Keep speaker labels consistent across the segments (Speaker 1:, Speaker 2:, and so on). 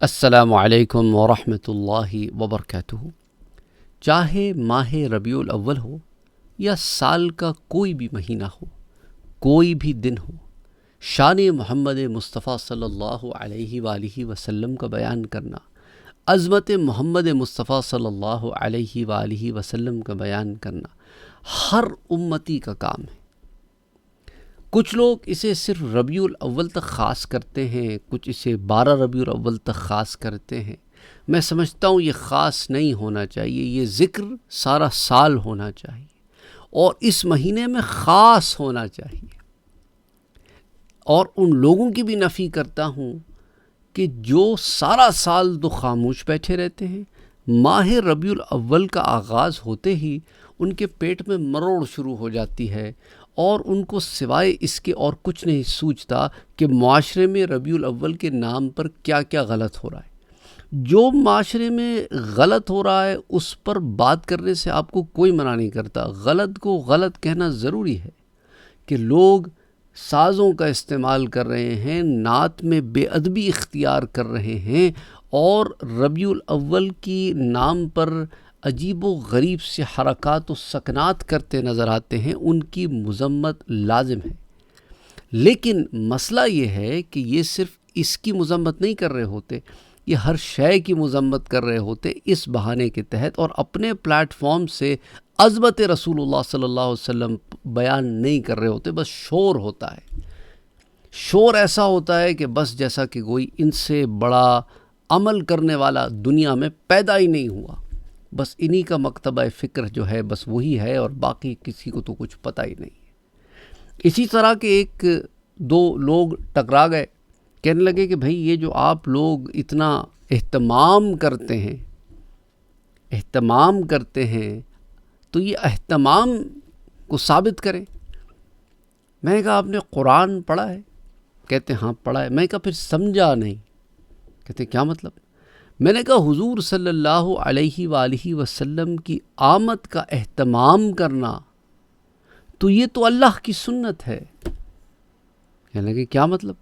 Speaker 1: السلام علیکم ورحمۃ اللہ وبرکاتہ۔ چاہے ماہ ربیع الاول ہو یا سال کا کوئی بھی مہینہ ہو، کوئی بھی دن ہو، شان محمد مصطفیٰ صلی اللہ علیہ وآلہ وسلم کا بیان کرنا، عظمت محمد مصطفیٰ صلی اللہ علیہ وآلہ وسلم کا بیان کرنا ہر امتی کا کام ہے۔ کچھ لوگ اسے صرف ربیع الاول تک خاص کرتے ہیں، کچھ اسے 12 ربیع الاول تک خاص کرتے ہیں۔ میں سمجھتا ہوں یہ خاص نہیں ہونا چاہیے، یہ ذکر سارا سال ہونا چاہیے اور اس مہینے میں خاص ہونا چاہیے۔ اور ان لوگوں کی بھی نفی کرتا ہوں کہ جو سارا سال تو خاموش بیٹھے رہتے ہیں، ماہ ربیع الاول کا آغاز ہوتے ہی ان کے پیٹ میں مروڑ شروع ہو جاتی ہے اور ان کو سوائے اس کے اور کچھ نہیں سوچتا کہ معاشرے میں ربیع الاول کے نام پر کیا کیا غلط ہو رہا ہے۔ جو معاشرے میں غلط ہو رہا ہے اس پر بات کرنے سے آپ کو کوئی منع نہیں کرتا۔ غلط کو غلط کہنا ضروری ہے کہ لوگ سازوں کا استعمال کر رہے ہیں، نعت میں بے ادبی اختیار کر رہے ہیں اور ربیع الاول کی نام پر عجیب و غریب سے حرکات و سکنات کرتے نظر آتے ہیں، ان کی مذمت لازم ہے۔ لیکن مسئلہ یہ ہے کہ یہ صرف اس کی مذمت نہیں کر رہے ہوتے، یہ ہر شے کی مذمت کر رہے ہوتے اس بہانے کے تحت، اور اپنے پلیٹ فارم سے عظمت رسول اللہ صلی اللہ علیہ وسلم بیان نہیں کر رہے ہوتے، بس شور ہوتا ہے۔ شور ایسا ہوتا ہے کہ بس جیسا کہ کوئی ان سے بڑا عمل کرنے والا دنیا میں پیدا ہی نہیں ہوا، بس انہی کا مکتبہ فکر جو ہے بس وہی ہے اور باقی کسی کو تو کچھ پتہ ہی نہیں ہے۔ اسی طرح کے ایک دو لوگ ٹکرا گئے، کہنے لگے کہ بھئی یہ جو آپ لوگ اتنا اہتمام کرتے ہیں تو یہ اہتمام کو ثابت کریں۔ میں نے کہا آپ نے قرآن پڑھا ہے؟ کہتے ہاں پڑھا ہے۔ میں نے کہا پھر سمجھا نہیں۔ کہتے کیا مطلب؟ میں نے کہا حضور صلی اللہ علیہ وآلہ وسلم کی آمد کا اہتمام کرنا تو یہ تو اللہ کی سنت ہے۔ کہنے لگے کیا مطلب؟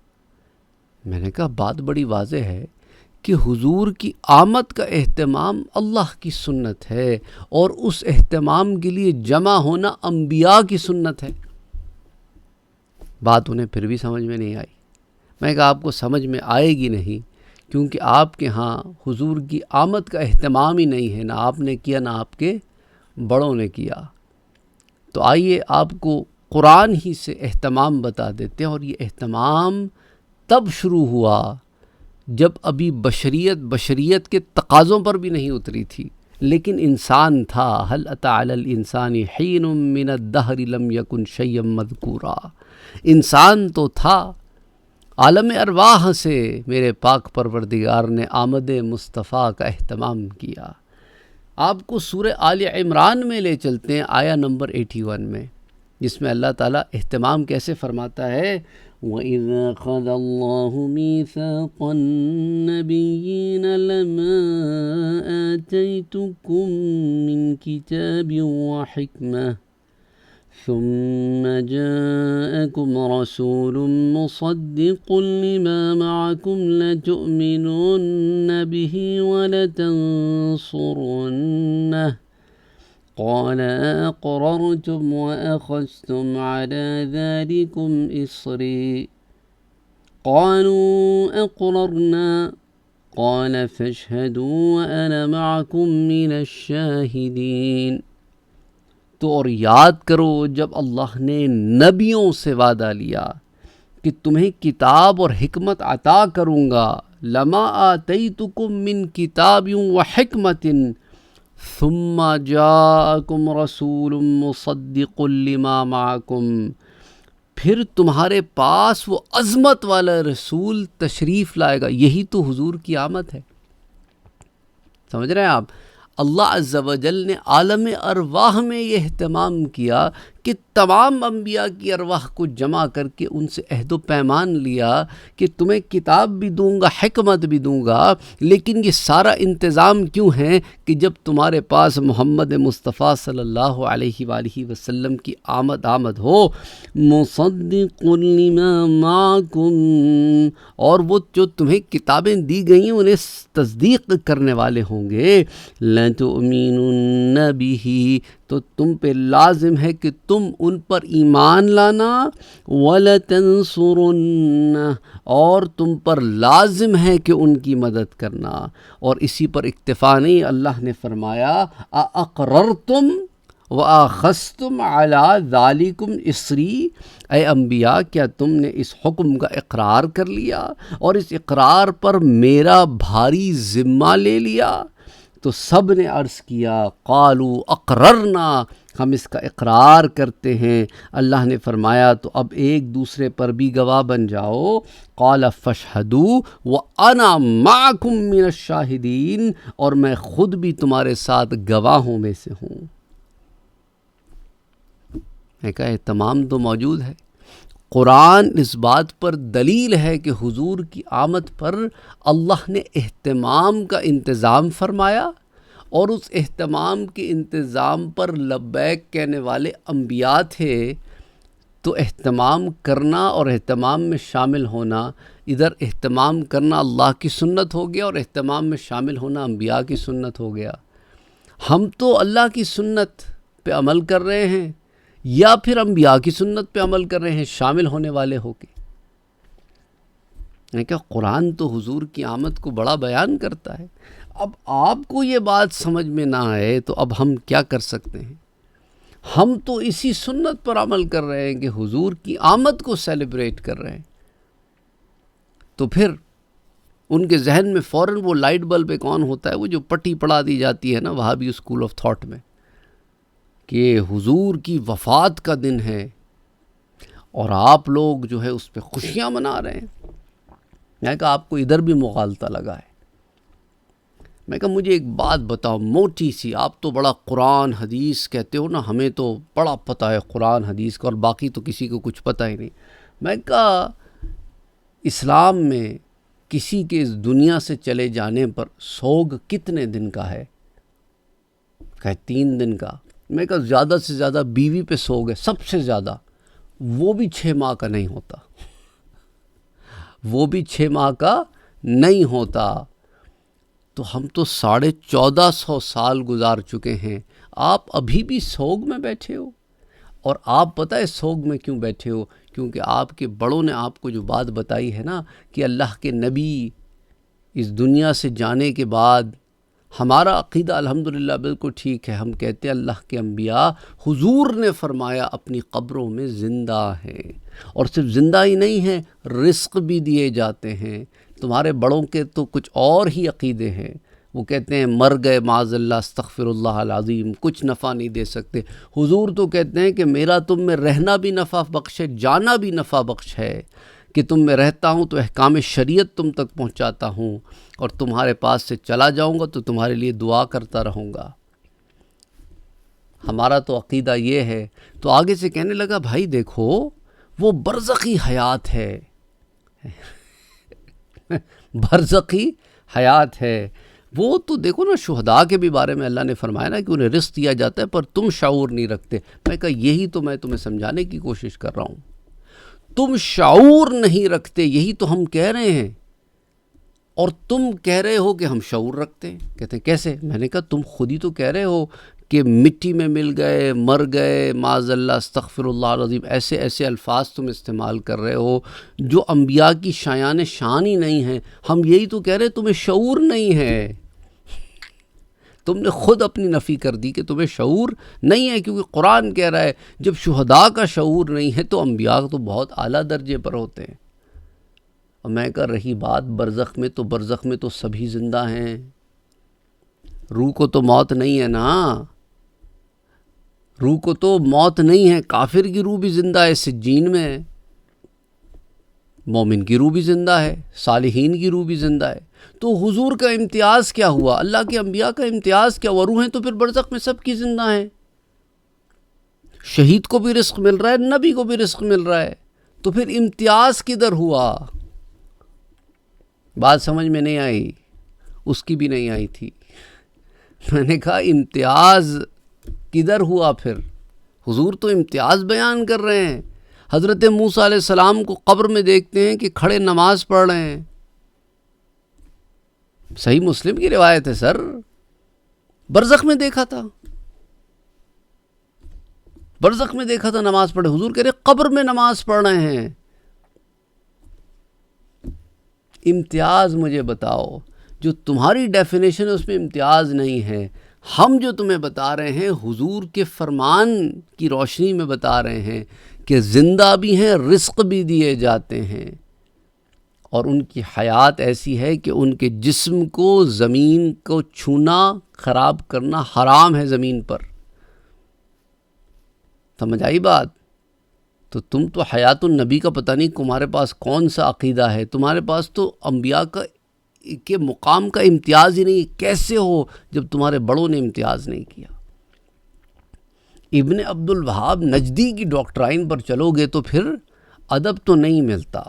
Speaker 1: میں نے کہا بات بڑی واضح ہے کہ حضور کی آمد کا اہتمام اللہ کی سنت ہے اور اس اہتمام کے لیے جمع ہونا انبیاء کی سنت ہے۔ بات انہیں پھر بھی سمجھ میں نہیں آئی۔ میں نے کہا آپ کو سمجھ میں آئے گی نہیں، کیونکہ آپ کے ہاں حضور کی آمد کا اہتمام ہی نہیں ہے، نہ آپ نے کیا نہ آپ کے بڑوں نے کیا۔ تو آئیے آپ کو قرآن ہی سے اہتمام بتا دیتے ہیں، اور یہ اہتمام تب شروع ہوا جب ابھی بشریت کے تقاضوں پر بھی نہیں اتری تھی، لیکن انسان تھا۔ هل أتى على الإنسان حين من الدهر لم يكن شيئا مذكورا۔ انسان تو تھا۔ عالم ارواح سے میرے پاک پروردگار نے آمد مصطفیٰ کا اہتمام کیا۔ آپ کو سورہ آل عمران میں لے چلتے ہیں، آیا نمبر 81 میں، جس میں اللہ تعالیٰ اہتمام کیسے فرماتا ہے، وَإِذْ أَخَذَ اللَّهُ مِيثَاقَ النَّبِيِّينَ لَمَا آتَيْتُكُم مِّن كِتَابٍ وَحِكْمَةٍ ثم جاءكم رسول مصدق لما معكم لتؤمنن به ولتنصرنه قال أقررتم وأخذتم على ذلكم إصري قالوا أقررنا قال فاشهدوا وأنا معكم من الشاهدين۔ تو اور یاد کرو جب اللہ نے نبیوں سے وعدہ لیا کہ تمہیں کتاب اور حکمت عطا کروں گا، لما آتیتکم من کتاب و حکمت ثم جاءکم رسول مصدق لما معکم، پھر تمہارے پاس وہ عظمت والا رسول تشریف لائے گا۔ یہی تو حضور کی آمد ہے۔ سمجھ رہے ہیں آپ؟ اللہ عز و جل نے عالم ارواح میں یہ اہتمام کیا کہ تمام انبیاء کی ارواح کو جمع کر کے ان سے عہد و پیمان لیا کہ تمہیں کتاب بھی دوں گا، حکمت بھی دوں گا، لیکن یہ سارا انتظام کیوں ہے کہ جب تمہارے پاس محمد مصطفیٰ صلی اللہ علیہ وآلہ وسلم کی آمد ہو، مصدق لما معکم، اور وہ جو تمہیں کتابیں دی گئی ہیں انہیں تصدیق کرنے والے ہوں گے، لَتُؤْمِنُنَّ بِهِ، تو تم پہ لازم ہے کہ تم ان پر ایمان لانا، وَلَتَنْصُرُنَّ، اور تم پر لازم ہے کہ ان کی مدد کرنا۔ اور اسی پر اکتفا نہیں، اللہ نے فرمایا اَأَقْرَرْتُمْ وَأَخَذْتُمْ عَلَىٰ ذَلِكُمْ إِصْرِي، اے انبیاء کیا تم نے اس حکم کا اقرار کر لیا اور اس اقرار پر میرا بھاری ذمہ لے لیا؟ تو سب نے عرض کیا قالوا اقررنا، ہم اس کا اقرار کرتے ہیں۔ اللہ نے فرمایا تو اب ایک دوسرے پر بھی گواہ بن جاؤ۔ قال فاشهدوا وانا معكم من الشاہدین، اور میں خود بھی تمہارے ساتھ گواہوں میں سے ہوں۔ میں کہا تمام تو موجود ہے، قرآن اس بات پر دلیل ہے کہ حضور کی آمد پر اللہ نے اہتمام کا انتظام فرمایا، اور اس اہتمام کے انتظام پر لبیک کہنے والے انبیاء تھے۔ تو اہتمام کرنا اور اہتمام میں شامل ہونا، ادھر اہتمام کرنا اللہ کی سنت ہو گیا اور اہتمام میں شامل ہونا انبیاء کی سنت ہو گیا۔ ہم تو اللہ کی سنت پہ عمل کر رہے ہیں یا پھر انبیاء کی سنت پہ عمل کر رہے ہیں شامل ہونے والے ہو کے؟ میں کہا قرآن تو حضور کی آمد کو بڑا بیان کرتا ہے۔ اب آپ کو یہ بات سمجھ میں نہ آئے تو اب ہم کیا کر سکتے ہیں؟ ہم تو اسی سنت پر عمل کر رہے ہیں کہ حضور کی آمد کو سیلیبریٹ کر رہے ہیں۔ تو پھر ان کے ذہن میں فوراً وہ لائٹ بلب ایک آن ہوتا ہے، وہ جو پٹی پڑھا دی جاتی ہے نا وہاں بھی اسکول آف تھاٹ میں، کہ حضور کی وفات کا دن ہے اور آپ لوگ جو ہے اس پہ خوشیاں منا رہے ہیں۔ میں کہا آپ کو ادھر بھی مغالطہ لگا ہے۔ میں کہا مجھے ایک بات بتاؤ موٹی سی، آپ تو بڑا قرآن حدیث کہتے ہو نا، ہمیں تو بڑا پتہ ہے قرآن حدیث کا اور باقی تو کسی کو کچھ پتہ ہی نہیں۔ میں کہا اسلام میں کسی کے اس دنیا سے چلے جانے پر سوگ کتنے دن کا ہے؟ کہ 3 دن کا۔ میں کہا زیادہ سے زیادہ بیوی پہ سوگ ہے سب سے زیادہ، وہ بھی 6 ماہ کا نہیں ہوتا، وہ بھی 6 ماہ کا نہیں ہوتا۔ تو ہم تو 1450 سال گزار چکے ہیں، آپ ابھی بھی سوگ میں بیٹھے ہو۔ اور آپ پتہ ہے سوگ میں کیوں بیٹھے ہو؟ کیونکہ آپ کے بڑوں نے آپ کو جو بات بتائی ہے نا کہ اللہ کے نبی اس دنیا سے جانے کے بعد، ہمارا عقیدہ الحمدللہ بالکل ٹھیک ہے، ہم کہتے ہیں اللہ کے انبیاء حضور نے فرمایا اپنی قبروں میں زندہ ہیں، اور صرف زندہ ہی نہیں ہیں، رزق بھی دیے جاتے ہیں۔ تمہارے بڑوں کے تو کچھ اور ہی عقیدے ہیں، وہ کہتے ہیں مر گئے معاذ اللہ استغفر اللہ العظیم، کچھ نفع نہیں دے سکتے۔ حضور تو کہتے ہیں کہ میرا تم میں رہنا بھی نفع بخش ہے، جانا بھی نفع بخش ہے، کہ تم میں رہتا ہوں تو احکام شریعت تم تک پہنچاتا ہوں، اور تمہارے پاس سے چلا جاؤں گا تو تمہارے لیے دعا کرتا رہوں گا۔ ہمارا تو عقیدہ یہ ہے۔ تو آگے سے کہنے لگا بھائی دیکھو وہ برزخی حیات ہے، برزخی حیات ہے، وہ تو دیکھو نا شہداء کے بھی بارے میں اللہ نے فرمایا نا کہ انہیں رزق دیا جاتا ہے پر تم شعور نہیں رکھتے۔ میں کہا یہی تو میں تمہیں سمجھانے کی کوشش کر رہا ہوں، تم شعور نہیں رکھتے، یہی تو ہم کہہ رہے ہیں، اور تم کہہ رہے ہو کہ ہم شعور رکھتے ہیں۔ کہتے ہیں کیسے؟ میں نے کہا تم خود ہی تو کہہ رہے ہو کہ مٹی میں مل گئے، مر گئے، معاذ اللہ استغفر اللہ العظیم، ایسے ایسے الفاظ تم استعمال کر رہے ہو جو انبیاء کی شایان شان ہی نہیں ہیں۔ ہم یہی تو کہہ رہے ہیں تمہیں شعور نہیں ہے، تم نے خود اپنی نفی کر دی کہ تمہیں شعور نہیں ہے، کیونکہ قرآن کہہ رہا ہے جب شہداء کا شعور نہیں ہے تو انبیاء تو بہت اعلیٰ درجے پر ہوتے ہیں۔ اور میں کہہ رہی بات برزخ میں، تو برزخ میں تو سبھی زندہ ہیں، روح کو تو موت نہیں ہے نا، روح کو تو موت نہیں ہے، کافر کی روح بھی زندہ ہے، سجین میں ہے، مومن کی روح بھی زندہ ہے، صالحین کی روح بھی زندہ ہے۔ تو حضور کا امتیاز کیا ہوا؟ اللہ کے انبیاء کا امتیاز کیا ہوا؟ روحیں تو پھر برزخ میں سب کی زندہ ہیں۔ شہید کو بھی رزق مل رہا ہے، نبی کو بھی رزق مل رہا ہے، تو پھر امتیاز کدھر ہوا؟ بات سمجھ میں نہیں آئی، اس کی بھی نہیں آئی تھی۔ میں نے کہا امتیاز کدھر ہوا پھر؟ حضور تو امتیاز بیان کر رہے ہیں۔ حضرت موسیٰ علیہ السلام کو قبر میں دیکھتے ہیں کہ کھڑے نماز پڑھ رہے ہیں، صحیح مسلم کی روایت ہے سر، برزخ میں دیکھا تھا، برزخ میں دیکھا تھا نماز پڑھے، حضور کہہ رہے قبر میں نماز پڑھ رہے ہیں۔ امتیاز مجھے بتاؤ، جو تمہاری ڈیفینیشن ہے اس میں امتیاز نہیں ہے۔ ہم جو تمہیں بتا رہے ہیں حضور کے فرمان کی روشنی میں بتا رہے ہیں کہ زندہ بھی ہیں، رزق بھی دیے جاتے ہیں، اور ان کی حیات ایسی ہے کہ ان کے جسم کو زمین کو چھونا، خراب کرنا حرام ہے زمین پر۔ سمجھ آئی بات؟ تو تم تو حیات النبی کا پتہ نہیں تمہارے پاس کون سا عقیدہ ہے، تمہارے پاس تو انبیاء کے مقام کا امتیاز ہی نہیں۔ کیسے ہو جب تمہارے بڑوں نے امتیاز نہیں کیا؟ ابن عبد الوہاب نجدی کی ڈاکٹرائن پر چلو گے تو پھر ادب تو نہیں ملتا،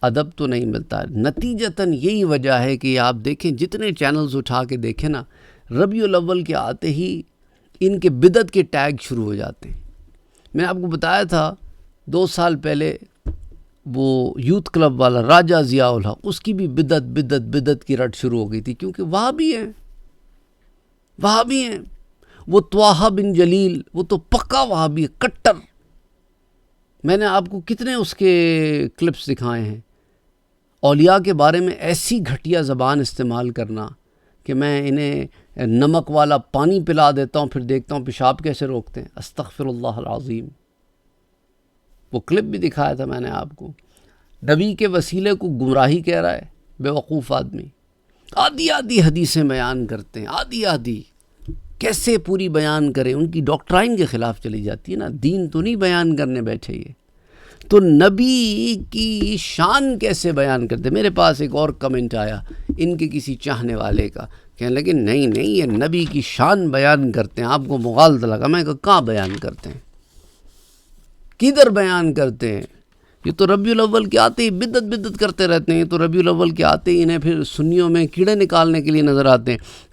Speaker 1: ادب تو نہیں ملتا۔ نتیجتاً یہی وجہ ہے کہ آپ دیکھیں جتنے چینلز اٹھا کے دیکھیں نا، ربیع الاول کے آتے ہی ان کے بدعت کے ٹیگ شروع ہو جاتے ہیں۔ میں نے آپ کو بتایا تھا 2 سال پہلے وہ یوتھ کلب والا راجہ ضیاء الحق، اس کی بھی بدعت کی رٹ شروع ہو گئی تھی، کیونکہ وہابی ہیں۔ وہ طواہا بن جلیل، وہ تو پکا وہابی ہے، کٹر۔ میں نے آپ کو کتنے اس کے کلپس دکھائے ہیں۔ اولیاء کے بارے میں ایسی گھٹیا زبان استعمال کرنا کہ میں انہیں نمک والا پانی پلا دیتا ہوں، پھر دیکھتا ہوں پیشاب کیسے روکتے ہیں۔ استغفر اللہ العظیم۔ وہ کلپ بھی دکھایا تھا میں نے آپ کو۔ نبی کے وسیلے کو گمراہی کہہ رہا ہے بے وقوف آدمی۔ آدھی حدیثیں بیان کرتے ہیں، آدھی کیسے پوری بیان کریں؟ ان کی ڈاکٹرائن کے خلاف چلی جاتی ہے نا۔ دین تو نہیں بیان کرنے بیٹھے یہ تو نبی کی شان کیسے بیان کرتے؟ میرے پاس ایک اور کمنٹ آیا ان کے کسی چاہنے والے کا، کہنے لگے نہیں یہ نبی کی شان بیان کرتے ہیں، آپ کو مغالطہ لگا۔ میں کہا کہاں بیان کرتے ہیں، کدھر بیان کرتے ہیں؟ یہ تو ربیع الاول کے آتے ہی بدعت کرتے رہتے ہیں، یہ تو ربیع الاول کے آتے ہی انہیں پھر سنیوں میں کیڑے نکالنے کے لیے نظر آتے ہیں۔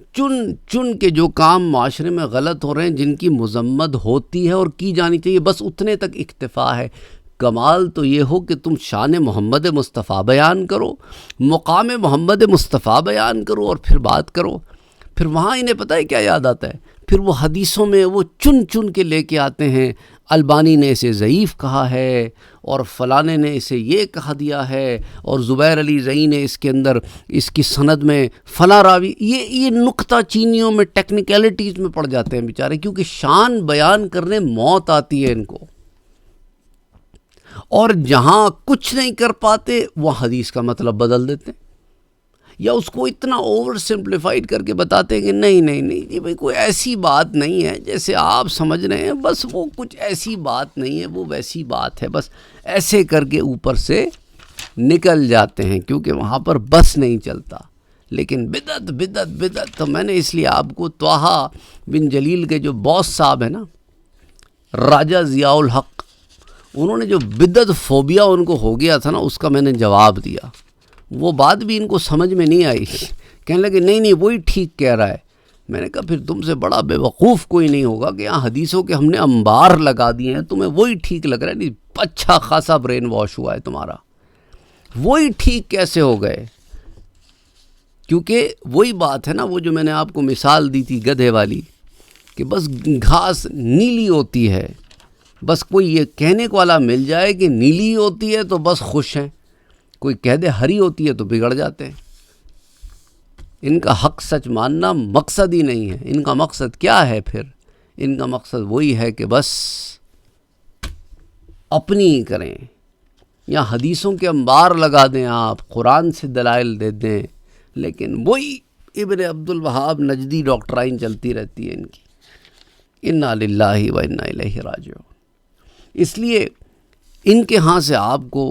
Speaker 1: چن کے جو کام معاشرے میں غلط ہو رہے ہیں، جن کی مذمت ہوتی ہے اور کی جانی چاہیے، بس اتنے تک اکتفا ہے۔ کمال تو یہ ہو کہ تم شان محمد مصطفیٰ بیان کرو، مقام محمد مصطفیٰ بیان کرو، اور پھر بات کرو۔ پھر وہاں انہیں پتہ ہے کیا یاد آتا ہے؟ پھر وہ حدیثوں میں وہ چن کے لے کے آتے ہیں، البانی نے اسے ضعیف کہا ہے، اور فلانے نے اسے یہ کہا دیا ہے، اور زبیر علی زئی نے اس کے اندر اس کی سند میں فلاں راوی۔ یہ نکتہ چینیوں میں ٹیکنیکلٹیز میں پڑ جاتے ہیں بیچارے، کیونکہ شان بیان کرنے موت آتی ہے ان کو، اور جہاں کچھ نہیں کر پاتے وہ حدیث کا مطلب بدل دیتے ہیں، یا اس کو اتنا اوور سمپلیفائڈ کر کے بتاتے ہیں کہ نہیں جی بھائی کوئی ایسی بات نہیں ہے جیسے آپ سمجھ رہے ہیں، بس وہ کچھ ایسی بات نہیں ہے، وہ ویسی بات ہے، بس ایسے کر کے اوپر سے نکل جاتے ہیں، کیونکہ وہاں پر بس نہیں چلتا۔ لیکن بدعت تو میں نے اس لیے آپ کو طواہا بن جلیل کے جو باس صاحب ہیں نا، راجہ ضیاء الحق، انہوں نے جو بدعت فوبیا ان کو ہو گیا تھا نا، اس کا میں نے جواب دیا۔ وہ بات بھی ان کو سمجھ میں نہیں آئی، کہنے لگے نہیں وہی ٹھیک کہہ رہا ہے۔ میں نے کہا پھر تم سے بڑا بے وقوف کوئی نہیں ہوگا کہ یہاں حدیثوں کے ہم نے انبار لگا دیے ہیں، تمہیں وہی ٹھیک لگ رہا ہے؟ نہیں، اچھا خاصا برین واش ہوا ہے تمہارا۔ وہی ٹھیک کیسے ہو گئے؟ کیونکہ وہی بات ہے نا، وہ جو میں نے آپ کو مثال دی تھی گدھے والی، کہ بس گھاس نیلی ہوتی ہے، بس کوئی یہ کہنے کو والا مل جائے کہ نیلی ہوتی ہے تو بس خوش ہیں، کوئی کہہ دے ہری ہوتی ہے تو بگڑ جاتے ہیں۔ ان کا حق سچ ماننا مقصد ہی نہیں ہے۔ ان کا مقصد کیا ہے پھر؟ ان کا مقصد وہی ہے کہ بس اپنی ہی کریں، یا حدیثوں کے انبار لگا دیں، آپ قرآن سے دلائل دے دیں، لیکن وہی ابن عبد الوہاب نجدی ڈاکٹرائن چلتی رہتی ہے ان کی۔ انا للہ و انا الیہ راجعون۔ اس لیے ان کے ہاں سے آپ کو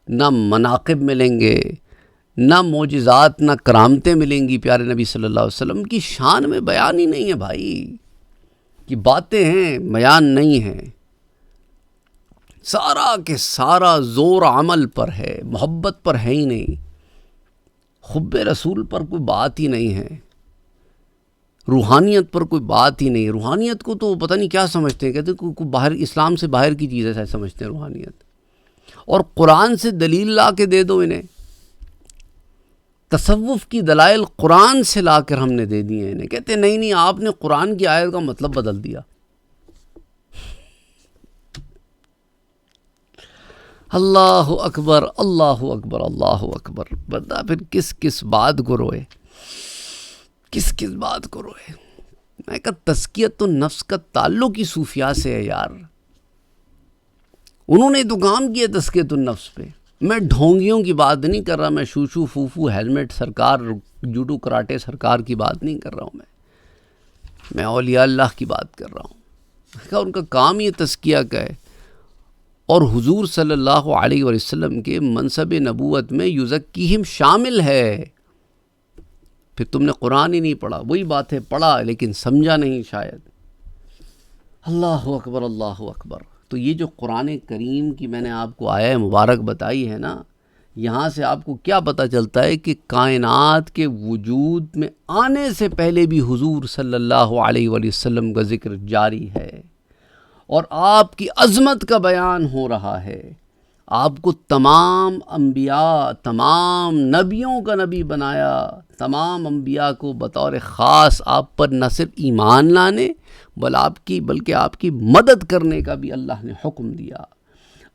Speaker 1: نہ مناقب ملیں گے، نہ معجزات، نہ کرامتیں ملیں گی۔ پیارے نبی صلی اللہ علیہ وسلم کی شان میں بیان ہی نہیں ہے بھائی۔ کہ باتیں ہیں بیان نہیں ہیں، سارا کے سارا زور عمل پر ہے، محبت پر ہے ہی نہیں، حب رسول پر کوئی بات ہی نہیں ہے، روحانیت پر کوئی بات ہی نہیں۔ روحانیت کو تو پتہ نہیں کیا سمجھتے ہیں، کہتے ہیں کوئی باہر، اسلام سے باہر کی چیز ہے سمجھتے ہیں روحانیت، اور قرآن سے دلیل لا کے دے دو انہیں، تصوف کی دلائل قرآن سے لا کر ہم نے دے دی ہیں انہیں، کہتے ہیں نہیں نہیں آپ نے قرآن کی آیت کا مطلب بدل دیا۔ اللہ اکبر اللہ اکبر اللہ اکبر۔ بندہ پھر کس کس بات کو روئے، کس کس بات کو روئے۔ میں کہا تزکیۃ النفس کا تعلق ہی صوفیاء سے ہے یار، انہوں نے تو کام کیا تزکیۃ النفس پہ۔ میں ڈھونگیوں کی بات نہیں کر رہا، میں شوشو فوفو ہیلمٹ سرکار جوڈو کراٹے سرکار کی بات نہیں کر رہا ہوں، میں اولیاء اللہ کی بات کر رہا ہوں۔ کہا ان کا کام یہ تزکیہ کا ہے، اور حضور صلی اللہ علیہ وسلم کے منصب نبوت میں یزکیہم شامل ہے۔ پھر تم نے قرآن ہی نہیں پڑھا، وہی بات ہے پڑھا لیکن سمجھا نہیں شاید۔ اللہ اکبر اللہ اکبر۔ تو یہ جو قرآن کریم کی میں نے آپ کو آیہ مبارک بتائی ہے نا، یہاں سے آپ کو کیا پتہ چلتا ہے کہ کائنات کے وجود میں آنے سے پہلے بھی حضور صلی اللہ علیہ وآلہ وسلم کا ذکر جاری ہے، اور آپ کی عظمت کا بیان ہو رہا ہے۔ آپ کو تمام انبیاء، تمام نبیوں کا نبی بنایا، تمام انبیاء کو بطور خاص آپ پر نہ صرف ایمان لانے بلکہ آپ کی مدد کرنے کا بھی اللہ نے حکم دیا۔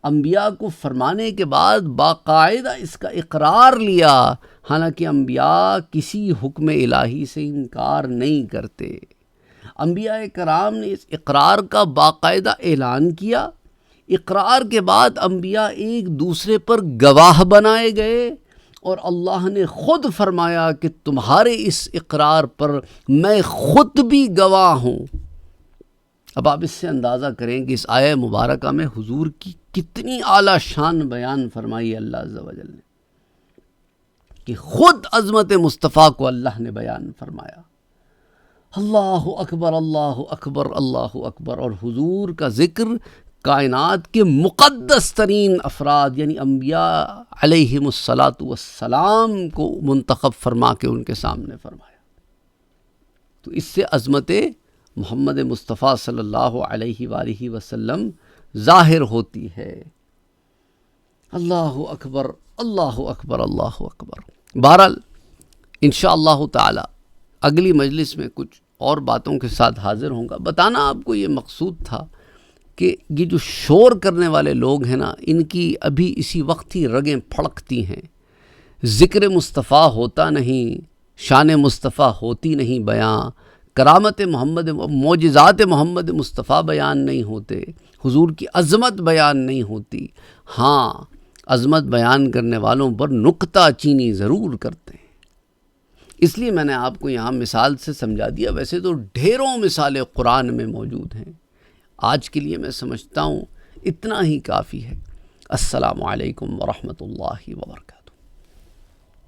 Speaker 1: انبیاء کو فرمانے کے بعد باقاعدہ اس کا اقرار لیا، حالانکہ انبیاء کسی حکم الہی سے انکار نہیں کرتے۔ انبیاء کرام نے اس اقرار کا باقاعدہ اعلان کیا۔ اقرار کے بعد انبیاء ایک دوسرے پر گواہ بنائے گئے، اور اللہ نے خود فرمایا کہ تمہارے اس اقرار پر میں خود بھی گواہ ہوں۔ اب آپ اس سے اندازہ کریں کہ اس آیہ مبارکہ میں حضور کی کتنی اعلیٰ شان بیان فرمائی ہے اللہ عز و جل نے، کہ خود عظمت مصطفیٰ کو اللہ نے بیان فرمایا۔ اللہ اکبر اللہ اکبر اللہ اکبر۔ اور حضور کا ذکر کائنات کے مقدس ترین افراد یعنی انبیاء علیہم الصلاۃ والسلام کو منتخب فرما کے ان کے سامنے فرمایا۔ تو اس سے عظمت محمد مصطفیٰ صلی اللہ علیہ وآلہ وسلم ظاہر ہوتی ہے۔ اللہ اکبر اللہ اکبر اللہ اکبر۔ بہرحال انشاءاللہ تعالی اگلی مجلس میں کچھ اور باتوں کے ساتھ حاضر ہوں گا۔ بتانا آپ کو یہ مقصود تھا کہ یہ جو شور کرنے والے لوگ ہیں نا، ان کی ابھی اسی وقت ہی رگیں پھڑکتی ہیں، ذکر مصطفیٰ ہوتا نہیں، شان مصطفیٰ ہوتی نہیں بیاں، کرامت محمد، معجزات محمد مصطفیٰ بیان نہیں ہوتے، حضور کی عظمت بیان نہیں ہوتی۔ ہاں، عظمت بیان کرنے والوں پر نکتہ چینی ضرور کرتے ہیں۔ اس لیے میں نے آپ کو یہاں مثال سے سمجھا دیا، ویسے تو ڈھیروں مثالیں قرآن میں موجود ہیں۔ آج کے لیے میں سمجھتا ہوں اتنا ہی کافی ہے۔ السلام علیکم ورحمۃ اللہ وبرکاتہ۔